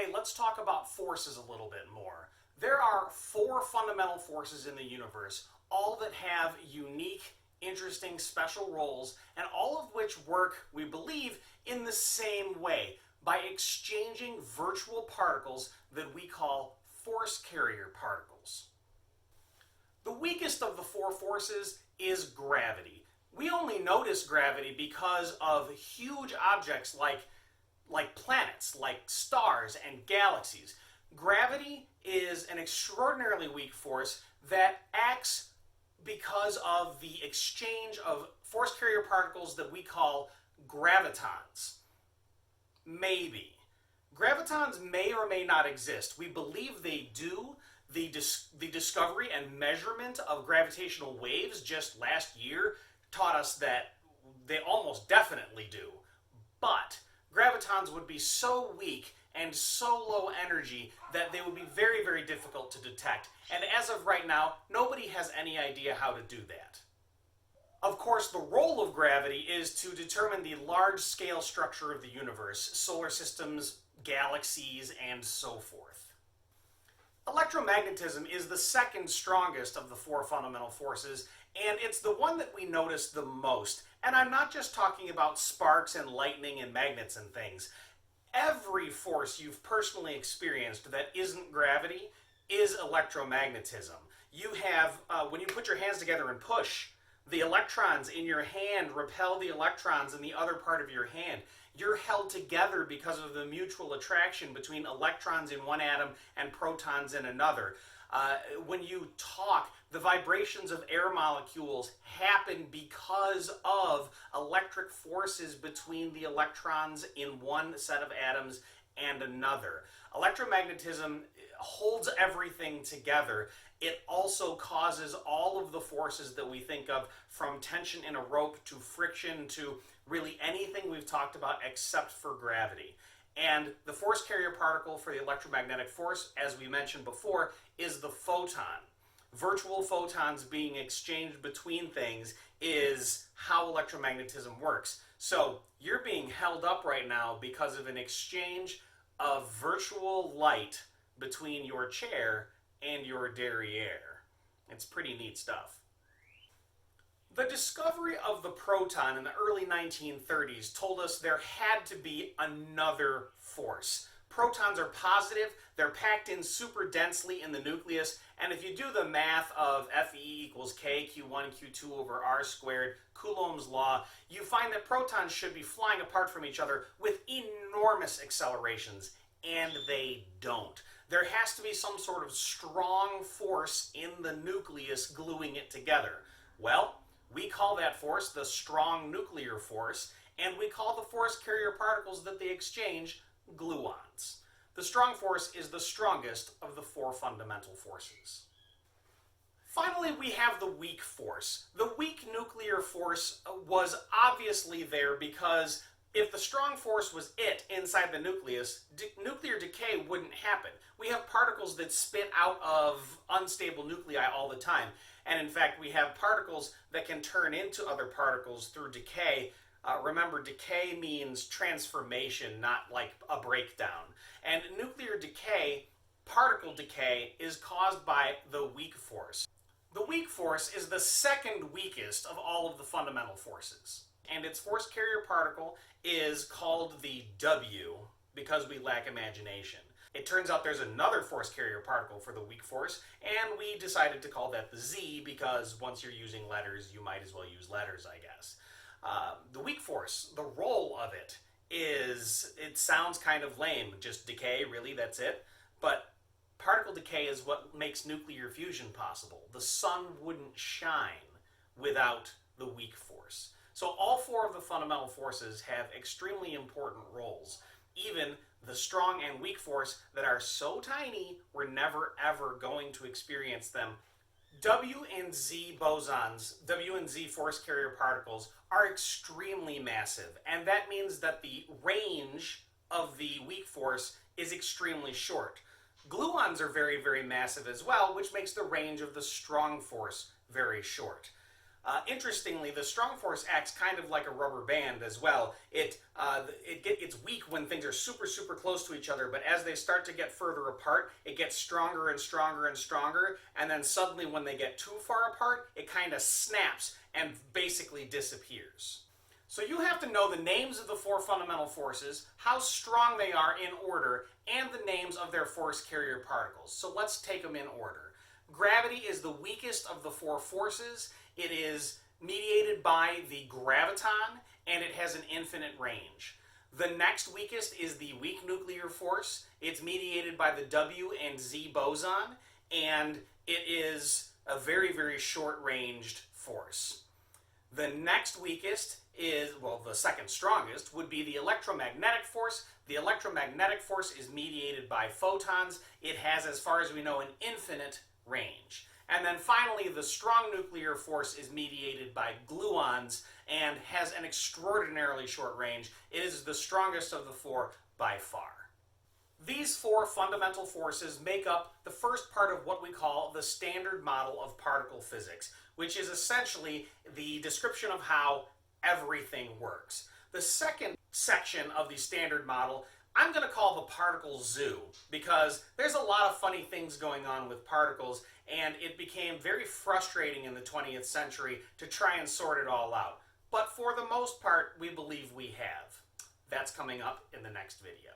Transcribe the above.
Today, let's talk about forces a little bit more. There are four fundamental forces in the universe, all that have unique, interesting, special roles, and all of which work, we believe, in the same way, by exchanging virtual particles that we call force carrier particles. The weakest of the four forces is gravity. We only notice gravity because of huge objects like planets, like stars and galaxies. Gravity is an extraordinarily weak force that acts because of the exchange of force carrier particles that we call gravitons. Maybe. Gravitons may or may not exist. We believe they do. The discovery and measurement of gravitational waves just last year taught us that they almost definitely do. But gravitons would be so weak and so low energy that they would be very, very difficult to detect. And as of right now, nobody has any idea how to do that. Of course, the role of gravity is to determine the large-scale structure of the universe, solar systems, galaxies, and so forth. Electromagnetism is the second strongest of the four fundamental forces, and it's the one that we notice the most. And I'm not just talking about sparks and lightning and magnets and things. Every force you've personally experienced that isn't gravity is electromagnetism. You have, when you put your hands together and push, the electrons in your hand repel the electrons in the other part of your hand. You're held together because of the mutual attraction between electrons in one atom and protons in another. When you talk, the vibrations of air molecules happen because of electric forces between the electrons in one set of atoms and another. Electromagnetism holds everything together. It also causes all of the forces that we think of, from tension in a rope to friction to really anything we've talked about except for gravity. And the force carrier particle for the electromagnetic force, as we mentioned before, is the photon. Virtual photons being exchanged between things is how electromagnetism works. So you're being held up right now because of an exchange of virtual light between your chair and your derriere. It's pretty neat stuff. The discovery of the proton in the early 1930s told us there had to be another force. Protons are positive, they're packed in super densely in the nucleus, and if you do the math of Fe equals K, Q1, Q2 over R squared, Coulomb's law, you find that protons should be flying apart from each other with enormous accelerations, and they don't. There has to be some sort of strong force in the nucleus gluing it together. Well, we call that force the strong nuclear force, and we call the force carrier particles that they exchange gluons. The strong force is the strongest of the four fundamental forces. Finally, we have the weak force. The weak nuclear force was obviously there because if the strong force was it inside the nucleus, nuclear decay wouldn't happen. We have particles that spit out of unstable nuclei all the time. And in fact, we have particles that can turn into other particles through decay. Remember, decay means transformation, not like a breakdown. And nuclear decay, particle decay, is caused by the weak force. The weak force is the second weakest of all of the fundamental forces. And its force carrier particle is called the W because we lack imagination. It turns out there's another force carrier particle for the weak force, and we decided to call that the Z because once you're using letters, you might as well use letters, I guess. The weak force, the role of it is, it sounds kind of lame, just decay, really, that's it. But particle decay is what makes nuclear fusion possible. The sun wouldn't shine without the weak force. So all four of the fundamental forces have extremely important roles. Even the strong and weak force that are so tiny, we're never ever going to experience them. W and Z bosons, W and Z force carrier particles, are extremely massive, and that means that the range of the weak force is extremely short. Gluons are very, very massive as well, which makes the range of the strong force very short. Interestingly, the strong force acts kind of like a rubber band as well. It's weak when things are super close to each other, but as they start to get further apart, it gets stronger and stronger and stronger, and then suddenly when they get too far apart, it kind of snaps and basically disappears. So you have to know the names of the four fundamental forces, how strong they are in order, and the names of their force carrier particles. So let's take them in order. Gravity is the weakest of the four forces. It is mediated by the graviton, and it has an infinite range. The next weakest is the weak nuclear force. It's mediated by the W and Z boson, and it is a very short-ranged force. The next weakest is, well, the second strongest would be the electromagnetic force. The electromagnetic force is mediated by photons. It has, as far as we know, an infinite range. And then finally, the strong nuclear force is mediated by gluons and has an extraordinarily short range. It is the strongest of the four by far. These four fundamental forces make up the first part of what we call the standard model of particle physics, which is essentially the description of how everything works. The second section of the standard model I'm going to call the particle zoo, because there's a lot of funny things going on with particles, and it became very frustrating in the 20th century to try and sort it all out. But for the most part, we believe we have. That's coming up in the next video.